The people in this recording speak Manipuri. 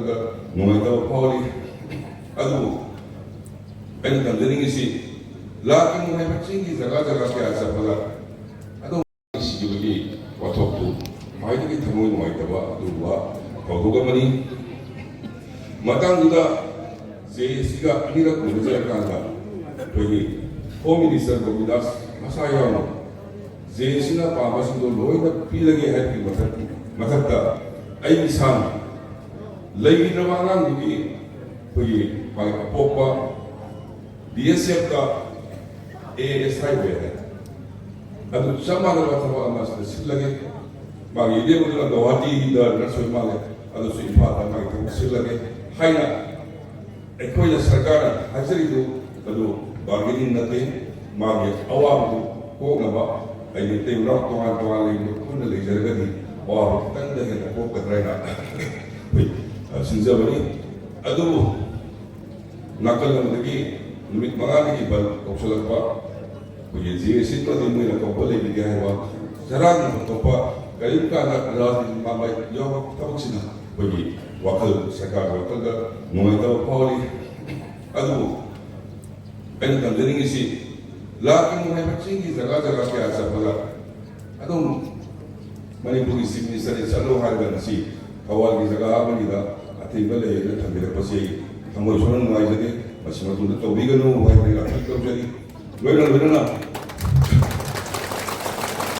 ꯋꯥꯈꯜꯗ ꯅꯨꯡꯉꯥꯏꯇꯕ ꯐꯥꯎꯔꯤ ꯑꯗꯨꯕꯨ ꯑꯩꯅ ꯇꯝꯖꯅꯤꯡꯉꯤꯁꯤ ꯂꯥꯛꯀꯤ ꯅꯨꯡꯉꯥꯏꯕ ꯆꯤꯡꯒꯤ ꯖꯒꯥ ꯀꯌꯥ ꯆꯠꯄꯗ ꯑꯗꯨꯝ ꯁꯤꯈꯤꯕꯒꯤ ꯋꯥꯊꯣꯛꯇꯨ ꯈ꯭ꯋꯥꯏꯗꯒꯤ ꯊꯃꯣꯏ ꯅꯨꯡꯉꯥꯏꯇꯕ ꯑꯗꯨꯒꯨꯝꯕ ꯊꯧꯗꯣꯛ ꯑꯃꯅꯤ ꯃꯇꯥꯡꯗꯨꯗ ꯖꯦꯁꯤꯒ ꯑꯅꯤꯔꯛ ꯎꯅꯖꯔꯀꯥꯟꯗ ꯑꯩꯈꯣꯏꯒꯤ ꯍꯣꯝ ꯃꯤꯅꯤꯁꯇꯔ ꯒꯣꯄꯤꯗꯥꯁ ꯃꯁꯥ ꯌꯥꯎꯅ ꯖꯦꯁꯤꯅ ꯄꯥꯝꯕꯁꯤꯡꯗꯣ ꯂꯣꯏꯅ ꯄꯤꯔꯒꯦ ꯍꯥꯏꯕꯒꯤ ꯃꯊꯛꯇ ꯑꯩ ꯏꯁꯥꯅ ꯂꯩꯈꯤꯗ꯭ꯔꯕ ꯑꯉꯥꯡꯗꯨꯒꯤ ꯑꯩꯈꯣꯏꯒꯤ ꯑꯄꯣꯛꯄ BSFꯀ AS ꯍꯥꯏꯕ ꯌꯥꯏ ꯑꯗꯨ ꯆꯞ ꯃꯥꯟꯅꯕ ꯊꯕꯛ ꯑꯃ ꯁꯤꯗ ꯁꯤꯜꯂꯒꯦ ꯃꯥꯒꯤ ꯏꯗꯦꯕꯗꯨꯅ ꯒꯧꯍꯥꯇꯤꯗ ꯅꯠꯁꯣꯏ ꯃꯥꯜꯂꯦ ꯑꯗꯨꯁꯨ ꯏꯝꯐꯥꯜꯗ ꯃꯥꯒꯤ ꯊꯕꯛ ꯁꯤꯜꯂꯒꯦ ꯍꯥꯏꯅ ꯑꯩꯈꯣꯏꯅ ꯁꯔꯀꯥꯔꯅ ꯍꯥꯏꯖꯔꯤꯗꯨ ꯑꯗꯨ ꯕꯥꯔꯒꯦꯅꯤꯡ ꯅꯠꯇꯦ ꯃꯥꯒꯤ ꯑꯋꯥꯕꯗꯨ ꯀꯣꯛꯅꯕ ꯑꯩ ꯃꯩꯇꯩ ꯃꯅꯥꯎ toꯉꯥꯟ ꯂꯩꯕ ꯄꯨꯟꯅ ꯂꯩꯖꯔꯒꯗꯤ ꯑꯋꯥꯕ ꯈꯤꯇꯪꯗ ꯍꯦꯟꯅ ꯀꯣꯛꯀꯗ꯭ꯔꯥ ꯍꯥꯏꯅ ꯑꯩꯈꯣꯏ ꯁꯤꯟꯖꯕꯅꯤ ꯑꯗꯨꯕꯨ ꯅꯥꯀꯜ ꯑꯃꯗꯒꯤ ꯅꯨꯃꯤꯠ 5ꯅꯤꯒꯤ ꯕꯟ ꯇꯧꯁꯤꯜꯂꯛꯄ ꯑꯩꯈꯣꯏꯒꯤ ꯖꯦꯁꯤꯃꯗꯤ ꯃꯣꯏꯅ ꯇꯧꯕ ꯂꯩꯕꯤꯒꯦ ꯍꯥꯏꯕ ꯆꯔꯥꯡꯅ ꯇꯧꯕ ꯀꯔꯤꯒꯨꯝꯕ ꯀꯥꯟꯗ ꯔꯥꯖꯅꯤꯇꯤ ꯃꯥꯏ ꯌꯥꯎꯕ ꯊꯕꯛꯁꯤꯅ ꯑꯩꯈꯣꯏꯒꯤ ꯋꯥꯈꯜ ꯁꯔꯀꯥꯔꯒꯤ ꯋꯥꯈꯜꯗ ꯅꯨꯡꯉꯥꯏꯇꯕ ꯐꯥꯎꯔꯤ ꯑꯗꯨꯕꯨ ꯑꯩꯅ ꯇꯝꯖꯅꯤꯡꯉꯤꯁꯤ ꯂꯥꯛꯀꯤ ꯅꯨꯡꯉꯥꯏꯕ ꯆꯤꯡꯒꯤ ꯖꯒꯥ ꯀꯌꯥ ꯆꯠꯄꯗ ꯑꯗꯨꯝ ꯃꯅꯤꯄꯨꯔꯒꯤ ꯆꯤꯐ ꯃꯤꯅꯤꯁꯇꯔꯅ ꯆꯠꯂꯨ ꯍꯥꯏꯔꯒ ꯉꯁꯤ ꯊꯧꯕꯥꯜꯒꯤ ꯖꯒꯥ ꯑꯃꯅꯤꯗ ꯑꯊꯤꯡꯕ ꯂꯩꯌꯦꯅ ꯊꯝꯕꯤꯔꯛꯄꯁꯤ ꯑꯩ ꯊꯃꯣꯏ ꯁꯣꯛꯅ ꯅꯨꯡꯉꯥꯏꯖꯗꯦ ꯃꯁꯤ ꯃꯇꯨꯡꯗ ꯇꯧꯕꯤꯒꯅꯨ ꯍꯥꯏꯕꯒꯤ ꯑꯄꯤꯜ ꯇꯧꯖꯔꯤ ꯂꯣꯏꯅꯅ